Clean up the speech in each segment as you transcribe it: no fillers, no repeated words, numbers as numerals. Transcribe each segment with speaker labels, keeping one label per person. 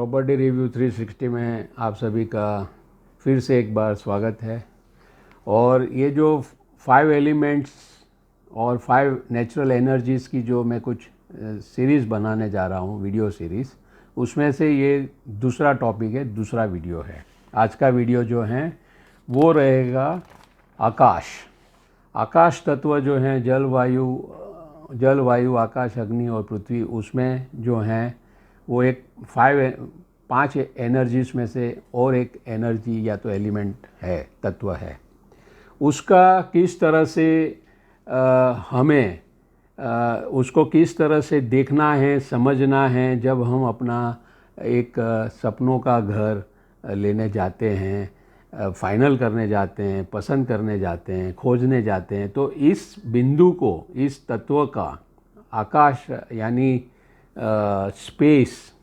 Speaker 1: Property review 360 में आप सभी का फिर से एक बार स्वागत है। और ये जो 5 एलिमेंट्स और 5 नेचुरल एनर्जीज़ की जो मैं कुछ सीरीज़ बनाने जा रहा हूँ, वीडियो सीरीज़, उसमें से ये दूसरा टॉपिक है, दूसरा वीडियो है। आज का वीडियो जो है वो रहेगा आकाश। आकाश तत्व जो हैं जल वायु आकाश अग्नि और पृथ्वी, उसमें जो हैं वो एक 5 एनर्जीज में से और एक एनर्जी या तो एलिमेंट है, तत्व है। उसका किस तरह से हमें उसको किस तरह से देखना है, समझना है, जब हम अपना एक सपनों का घर लेने जाते हैं, फाइनल करने जाते हैं, पसंद करने जाते हैं, खोजने जाते हैं, तो इस बिंदु को, इस तत्व का, आकाश यानी स्पेस,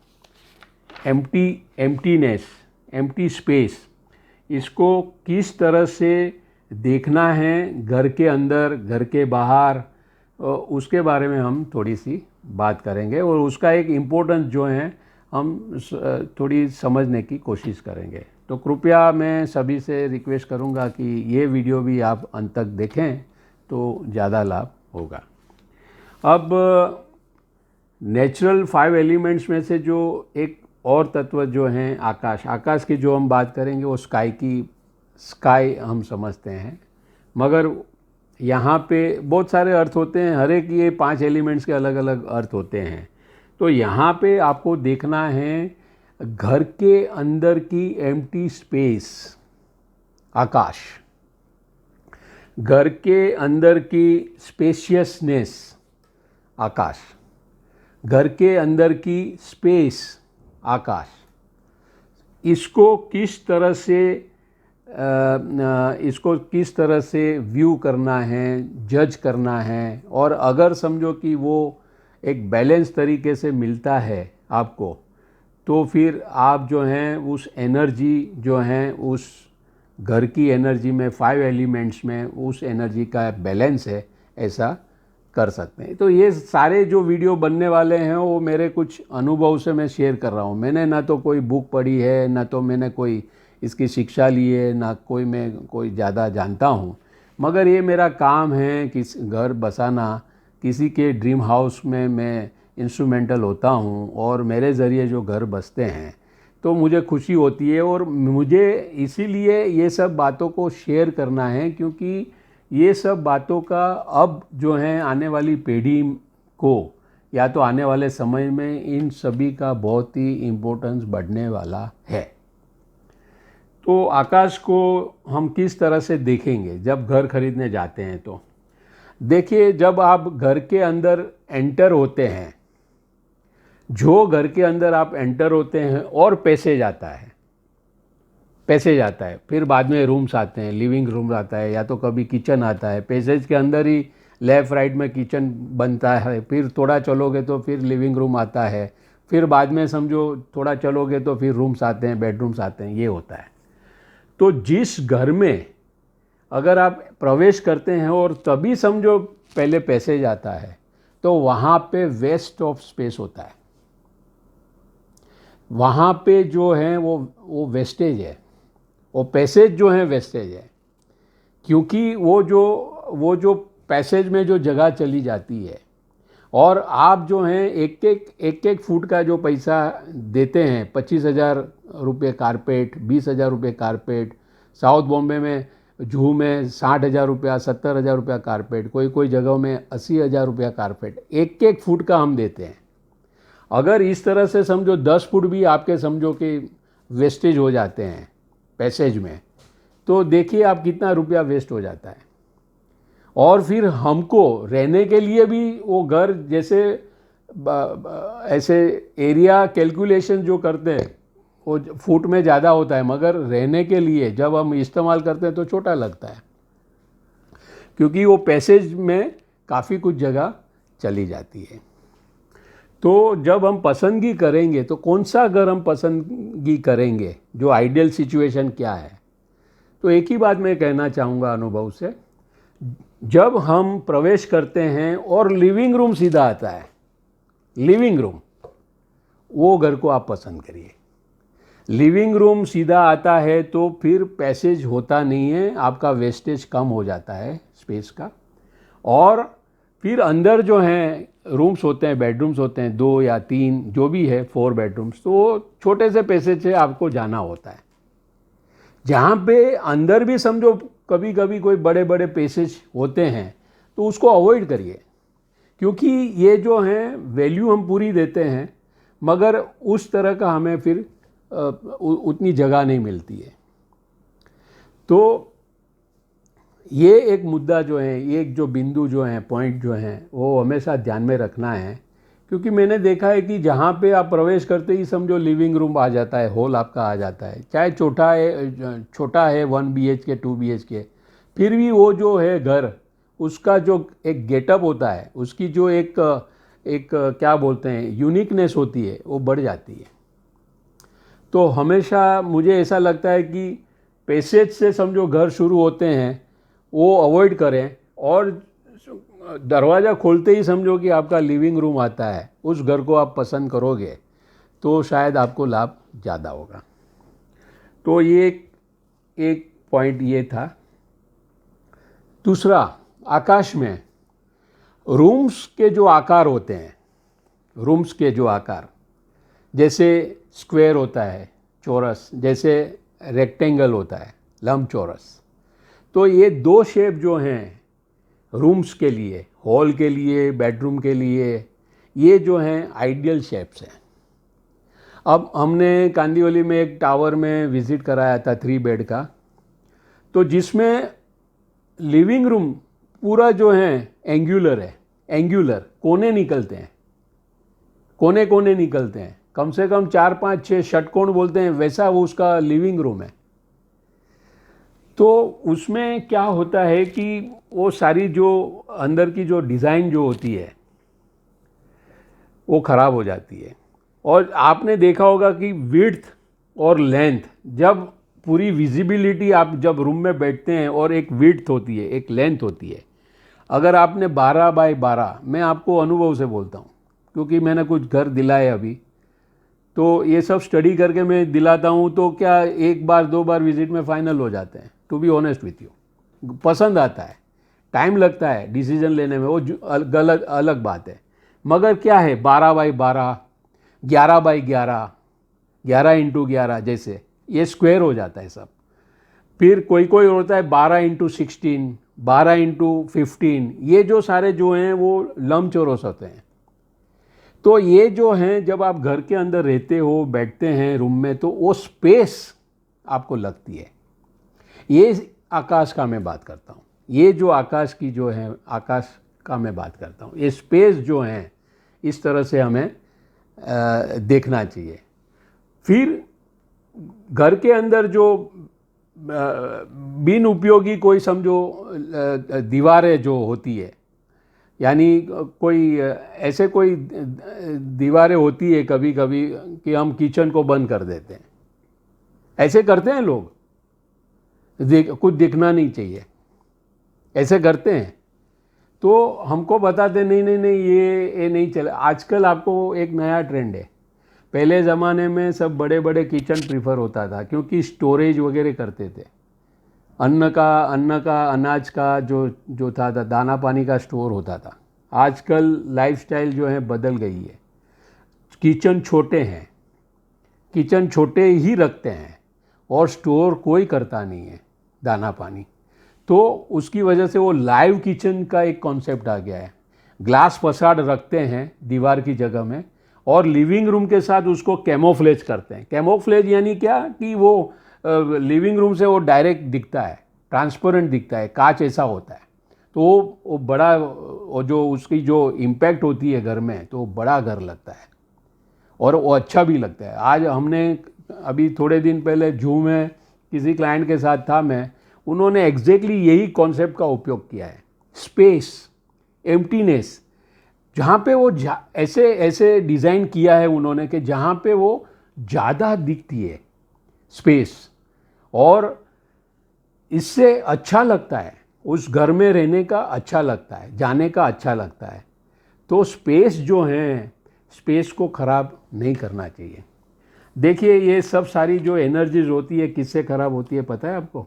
Speaker 1: एम्प्टी स्पेस, इसको किस तरह से देखना है, घर के अंदर, घर के बाहर, उसके बारे में हम थोड़ी सी बात करेंगे और उसका एक इम्पोर्टेंस जो है हम थोड़ी समझने की कोशिश करेंगे। तो कृपया मैं सभी से रिक्वेस्ट करूंगा कि ये वीडियो भी आप अंत तक देखें तो ज़्यादा लाभ होगा। अब नेचुरल 5 एलिमेंट्स में से जो एक और तत्व जो हैं आकाश की जो हम बात करेंगे वो स्काई हम समझते हैं, मगर यहाँ पे बहुत सारे अर्थ होते हैं। हर एक ये 5 एलिमेंट्स के अलग अलग अर्थ होते हैं। तो यहाँ पे आपको देखना है घर के अंदर की एम्प्टी स्पेस, आकाश, घर के अंदर की स्पेशियसनेस, आकाश, घर के अंदर की स्पेस, आकाश, इसको किस तरह से व्यू करना है, जज करना है। और अगर समझो कि वो एक बैलेंस तरीके से मिलता है आपको, तो फिर आप जो हैं उस एनर्जी जो हैं, उस घर की एनर्जी में, 5 एलिमेंट्स में उस एनर्जी का बैलेंस है, ऐसा कर सकते हैं। तो ये सारे जो वीडियो बनने वाले हैं वो मेरे कुछ अनुभव से मैं शेयर कर रहा हूँ। मैंने ना तो कोई बुक पढ़ी है, ना तो मैंने कोई इसकी शिक्षा ली है, ना कोई ज़्यादा जानता हूँ, मगर ये मेरा काम है कि घर बसाना। किसी के ड्रीम हाउस में मैं इंस्ट्रूमेंटल होता हूँ और मेरे ज़रिए जो घर बसते हैं तो मुझे खुशी होती है। और मुझे इसीलिए ये सब बातों को शेयर करना है, क्योंकि ये सब बातों का अब जो है आने वाली पीढ़ी को, या तो आने वाले समय में, इन सभी का बहुत ही इम्पोर्टेंस बढ़ने वाला है। तो आकाश को हम किस तरह से देखेंगे जब घर खरीदने जाते हैं? तो देखिए, जब आप घर के अंदर एंटर होते हैं, जो घर के अंदर आप एंटर होते हैं और पैसेज आता है, फिर बाद में रूम्स आते हैं, लिविंग रूम आता है, या तो कभी किचन आता है। पैसेज के अंदर ही लेफ़्ट राइट में किचन बनता है, फिर थोड़ा चलोगे तो फिर लिविंग रूम आता है, फिर बाद में समझो थोड़ा चलोगे तो फिर रूम्स आते हैं, बेडरूम्स आते हैं, ये होता है। तो जिस घर में अगर आप प्रवेश करते हैं और तभी समझो पहले पैसेज आता है, तो वहाँ पे वेस्ट ऑफ स्पेस होता है। वहाँ पे जो है वो वेस्टेज है, वो पैसेज जो है वेस्टेज है, क्योंकि वो जो पैसेज में जो जगह चली जाती है, और आप जो हैं एक फुट का जो पैसा देते हैं, 25,000 रुपये कारपेट, 20,000 रुपये कारपेट, साउथ बॉम्बे में जूहू में 60,000 रुपया, 70,000 रुपया कारपेट, कोई जगहों में 80,000 रुपया कारपेट, एक फुट का हम देते हैं। अगर इस तरह से समझो 10 फुट भी आपके समझो कि वेस्टेज हो जाते हैं पैसेज में, तो देखिए आप कितना रुपया वेस्ट हो जाता है। और फिर हमको रहने के लिए भी वो घर, जैसे ऐसे एरिया कैलकुलेशन जो करते हैं वो फुट में ज़्यादा होता है, मगर रहने के लिए जब हम इस्तेमाल करते हैं तो छोटा लगता है, क्योंकि वो पैसेज में काफ़ी कुछ जगह चली जाती है। तो जब हम पसंदगी करेंगे तो कौन सा घर हम पसंदगी करेंगे, जो आइडियल सिचुएशन क्या है? तो एक ही बात मैं कहना चाहूँगा अनुभव से, जब हम प्रवेश करते हैं और लिविंग रूम सीधा आता है, लिविंग रूम, वो घर को आप पसंद करिए। लिविंग रूम सीधा आता है तो फिर पैसेज होता नहीं है, आपका वेस्टेज कम हो जाता है स्पेस का। और फिर अंदर जो हैं रूम्स होते हैं, बेडरूम्स होते हैं 2 या 3 जो भी है, 4 बेडरूम्स, तो छोटे से पैसेज से आपको जाना होता है। जहाँ पे अंदर भी समझो कभी कभी कोई बड़े बड़े पैसेज होते हैं तो उसको अवॉइड करिए, क्योंकि ये जो हैं वैल्यू हम पूरी देते हैं मगर उस तरह का हमें फिर उतनी जगह नहीं मिलती है। तो ये एक मुद्दा जो है, एक जो बिंदु जो है, पॉइंट जो है, वो हमेशा ध्यान में रखना है। क्योंकि मैंने देखा है कि जहाँ पे आप प्रवेश करते ही समझो लिविंग रूम आ जाता है, हॉल आपका आ जाता है, चाहे छोटा है 1 BHK 2 BHK, फिर भी वो जो है घर, उसका जो एक गेटअप होता है, उसकी जो एक क्या बोलते हैं यूनिकनेस होती है, वो बढ़ जाती है। तो हमेशा मुझे ऐसा लगता है कि पैसेज से समझो घर शुरू होते हैं वो अवॉइड करें, और दरवाज़ा खोलते ही समझो कि आपका लिविंग रूम आता है, उस घर को आप पसंद करोगे तो शायद आपको लाभ ज़्यादा होगा। तो ये एक पॉइंट ये था। दूसरा, आकाश में रूम्स के जो आकार होते हैं, रूम्स के जो आकार, जैसे स्क्वायर होता है, चौरस, जैसे रेक्टेंगल होता है, लंबचौरस, तो ये 2 शेप जो हैं रूम्स के लिए, हॉल के लिए, बेडरूम के लिए, ये जो हैं आइडियल शेप्स हैं। अब हमने कांदिवली में एक टावर में विज़िट कराया था 3 बेड का, तो जिसमें लिविंग रूम पूरा जो है एंगुलर है, एंगुलर कोने निकलते हैं, कोने कोने निकलते हैं, कम से कम 4 5 6 षटकोण बोलते हैं, वैसा वो उसका लिविंग रूम है। तो उसमें क्या होता है कि वो सारी जो अंदर की जो डिज़ाइन जो होती है वो ख़राब हो जाती है। और आपने देखा होगा कि विड्थ और लेंथ, जब पूरी विजिबिलिटी, आप जब रूम में बैठते हैं और एक विड्थ होती है, एक लेंथ होती है, अगर आपने 12 बाय 12, मैं आपको अनुभव से बोलता हूँ क्योंकि मैंने कुछ घर दिलाए अभी, तो ये सब स्टडी करके मैं दिलाता हूँ, तो क्या 1 बार 2 बार विजिट में फाइनल हो जाते हैं। To be honest with you, पसंद आता है, टाइम लगता है डिसीजन लेने में, वो अलग बात है। मगर क्या है 12 बाय 12, 11 बाय 11, 11 इंटू 11, जैसे ये स्क्वायर हो जाता है सब। फिर कोई कोई होता है 12 इंटू 16, 12 इंटू 15, ये जो सारे जो हैं वो लंबचौरस होते हैं। तो ये जो हैं, जब आप घर के अंदर रहते हो, बैठते हैं रूम में, तो वो स्पेस आपको लगती है। ये आकाश का मैं बात करता हूँ, ये जो आकाश की जो है, आकाश का मैं बात करता हूँ, ये स्पेस जो हैं इस तरह से हमें देखना चाहिए। फिर घर के अंदर जो बिन उपयोगी कोई समझो दीवारें जो होती है, यानी कोई ऐसे कोई दीवारें होती है कभी कभी कि हम किचन को बंद कर देते हैं, ऐसे करते हैं लोग, कुछ दिखना नहीं चाहिए, ऐसे करते हैं। तो हमको बताते नहीं नहीं नहीं ये नहीं चले। आजकल आपको एक नया ट्रेंड है, पहले ज़माने में सब बड़े बड़े किचन प्रीफर होता था क्योंकि स्टोरेज वगैरह करते थे, अन्न का अनाज का जो था दाना पानी का स्टोर होता था। आजकल लाइफस्टाइल जो है बदल गई है, किचन छोटे हैं, किचन छोटे ही रखते हैं और स्टोर कोई करता नहीं है दाना पानी। तो उसकी वजह से वो लाइव किचन का एक कॉन्सेप्ट आ गया है। ग्लास फसाड रखते हैं दीवार की जगह में और लिविंग रूम के साथ उसको कैमोफ्लेज करते हैं। कैमोफ्लेज यानी क्या कि वो लिविंग रूम से वो डायरेक्ट दिखता है, ट्रांसपेरेंट दिखता है, कांच ऐसा होता है। तो वो बड़ा, वो जो उसकी जो इम्पैक्ट होती है घर में, तो बड़ा घर लगता है और वो अच्छा भी लगता है। आज हमने अभी थोड़े दिन पहले जू में किसी क्लाइंट के साथ था मैं, उन्होंने एग्जैक्टली यही कॉन्सेप्ट का उपयोग किया है, स्पेस, एम्प्टीनेस, जहाँ पे वो ऐसे डिज़ाइन किया है उन्होंने कि जहाँ पे वो ज़्यादा दिखती है स्पेस, और इससे अच्छा लगता है, उस घर में रहने का अच्छा लगता है, जाने का अच्छा लगता है। तो स्पेस जो है, स्पेस को ख़राब नहीं करना चाहिए। देखिए ये सब सारी जो एनर्जीज होती है किससे ख़राब होती है पता है आपको?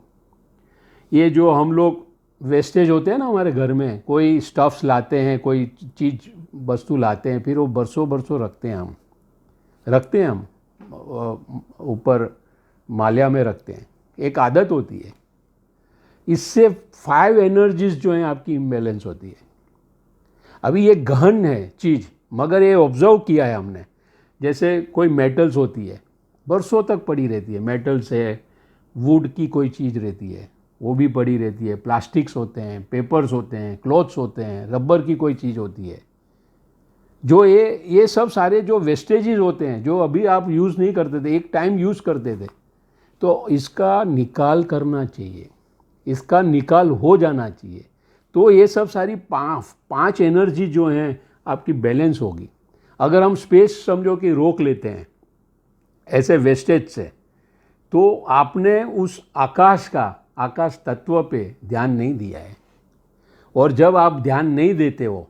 Speaker 1: ये जो हम लोग वेस्टेज होते हैं ना हमारे घर में, कोई स्टफ्स लाते हैं, कोई चीज़ वस्तु लाते हैं, फिर वो बरसों बरसों रखते हैं हम ऊपर माल्या में रखते हैं, एक आदत होती है। इससे 5 एनर्जीज जो हैं आपकी इम्बैलेंस होती है। अभी ये गहन है चीज़, मगर ये ऑब्जर्व किया है हमने। जैसे कोई मेटल्स होती है, बरसों तक पड़ी रहती है, मेटल्स है, वुड की कोई चीज़ रहती है वो भी पड़ी रहती है, प्लास्टिक्स होते हैं, पेपर्स होते हैं, क्लॉथ्स होते हैं, रबर की कोई चीज़ होती है, जो ये सब सारे जो वेस्टेजेस होते हैं, जो अभी आप यूज़ नहीं करते थे, एक टाइम यूज़ करते थे, तो इसका निकाल करना चाहिए, इसका निकाल हो जाना चाहिए। तो ये सब सारी पांच एनर्जी जो हैं आपकी बैलेंस होगी। अगर हम स्पेस समझो कि रोक लेते हैं ऐसे वेस्टेज से, तो आपने उस आकाश तत्व पे ध्यान नहीं दिया है। और जब आप ध्यान नहीं देते हो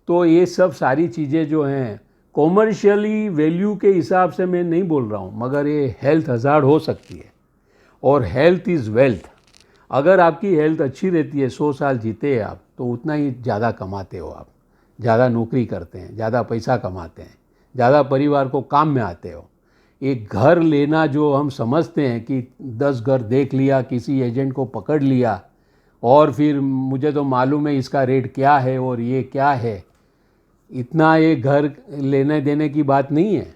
Speaker 1: तो ये सब सारी चीज़ें जो हैं कॉमर्शियली वैल्यू के हिसाब से मैं नहीं बोल रहा हूँ, मगर ये हेल्थ हज़ार्ड हो सकती है। और हेल्थ इज़ वेल्थ। अगर आपकी हेल्थ अच्छी रहती है, 100 साल जीते हैं आप, तो उतना ही ज़्यादा कमाते हो आप, ज़्यादा नौकरी करते हैं, ज़्यादा पैसा कमाते हैं, ज़्यादा परिवार को काम में आते हो। एक घर लेना जो हम समझते हैं कि 10 घर देख लिया, किसी एजेंट को पकड़ लिया और फिर मुझे तो मालूम है इसका रेट क्या है और ये क्या है, इतना ये घर लेने देने की बात नहीं है।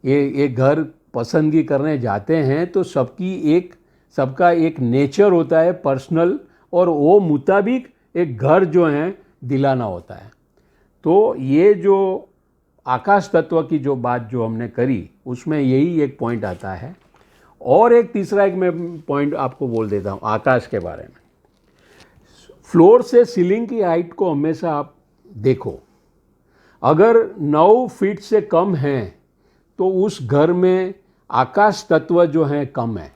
Speaker 1: ये घर पसंदगी करने जाते हैं तो सबका एक नेचर होता है पर्सनल, और वो मुताबिक एक घर जो है दिलाना होता है। तो ये जो आकाश तत्व की जो बात जो हमने करी, उसमें यही एक पॉइंट आता है। और एक तीसरा एक मैं पॉइंट आपको बोल देता हूँ आकाश के बारे में। फ्लोर से सीलिंग की हाइट को हमेशा आप देखो। अगर 9 फीट से कम है तो उस घर में आकाश तत्व जो है कम है,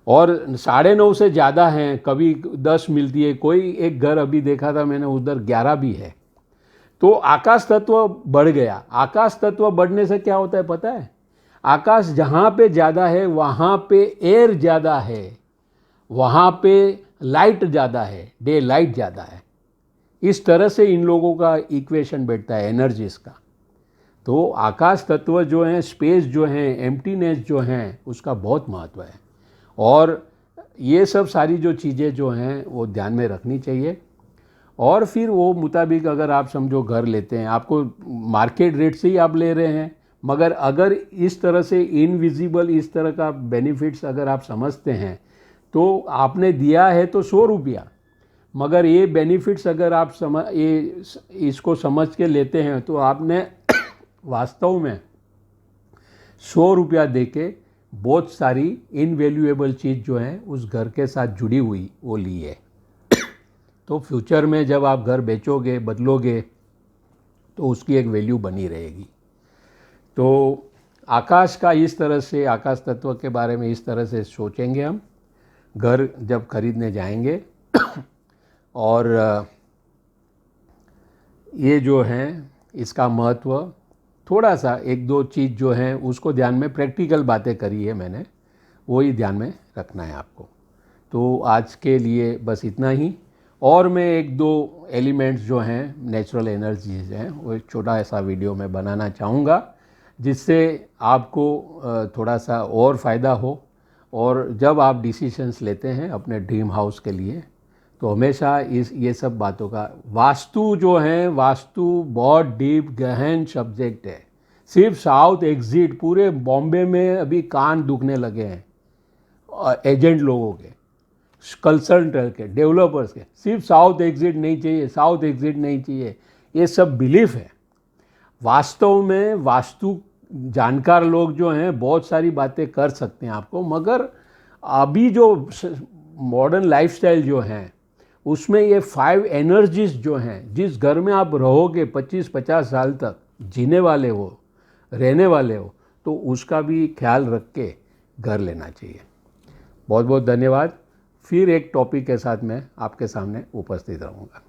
Speaker 1: और 9.5 से ज़्यादा हैं, कभी 10 मिलती है। कोई एक घर अभी देखा था मैंने, उधर 11 भी है, तो आकाश तत्व बढ़ गया। आकाश तत्व बढ़ने से क्या होता है पता है? आकाश जहाँ पे ज़्यादा है वहाँ पे एयर ज़्यादा है, वहाँ पे लाइट ज़्यादा है, डे लाइट ज़्यादा है। इस तरह से इन लोगों का इक्वेशन बैठता है एनर्जीज का। तो आकाश तत्व जो है, स्पेस जो है, एम्प्टीनेस जो है, उसका बहुत महत्व है। और ये सब सारी जो चीज़ें जो हैं वो ध्यान में रखनी चाहिए। और फिर वो मुताबिक अगर आप समझो घर लेते हैं, आपको मार्केट रेट से ही आप ले रहे हैं, मगर अगर इस तरह से इनविजिबल इस तरह का बेनिफिट्स अगर आप समझते हैं, तो आपने दिया है तो 100 रुपया, मगर ये बेनिफिट्स अगर आप इसको समझ के लेते हैं तो आपने वास्तव में 100 रुपया दे के बहुत सारी इनवैल्यूएबल चीज़ जो है उस घर के साथ जुड़ी हुई वो ली है। तो फ्यूचर में जब आप घर बेचोगे, बदलोगे, तो उसकी एक वैल्यू बनी रहेगी। तो आकाश का इस तरह से, आकाश तत्व के बारे में इस तरह से सोचेंगे हम घर जब खरीदने जाएंगे। और ये जो है इसका महत्व थोड़ा सा, 1-2 चीज़ जो हैं उसको ध्यान में, प्रैक्टिकल बातें करी है मैंने, वही ध्यान में रखना है आपको। तो आज के लिए बस इतना ही। और मैं 1-2 एलिमेंट्स जो हैं, नेचुरल एनर्जीज हैं, वो एक छोटा ऐसा वीडियो मैं बनाना चाहूँगा, जिससे आपको थोड़ा सा और फ़ायदा हो। और जब आप डिसीजंस लेते हैं अपने ड्रीम हाउस के लिए, तो हमेशा ये सब बातों का, वास्तु जो है, वास्तु बहुत डीप गहन सब्जेक्ट है। सिर्फ साउथ एग्जिट पूरे बॉम्बे में अभी कान दुखने लगे हैं एजेंट लोगों के, कंसल्टेंट के, डेवलपर्स के। सिर्फ साउथ एग्जिट नहीं चाहिए, साउथ एग्जिट नहीं चाहिए, ये सब बिलीफ है। वास्तव में वास्तु जानकार लोग जो हैं बहुत सारी बातें कर सकते हैं आपको, मगर अभी जो मॉडर्न लाइफस्टाइल जो हैं उसमें ये 5 एनर्जीज जो हैं, जिस घर में आप रहोगे 25-50 साल तक, जीने वाले हो, रहने वाले हो, तो उसका भी ख्याल रख के घर लेना चाहिए। बहुत बहुत धन्यवाद। फिर एक टॉपिक के साथ मैं आपके सामने उपस्थित रहूँगा।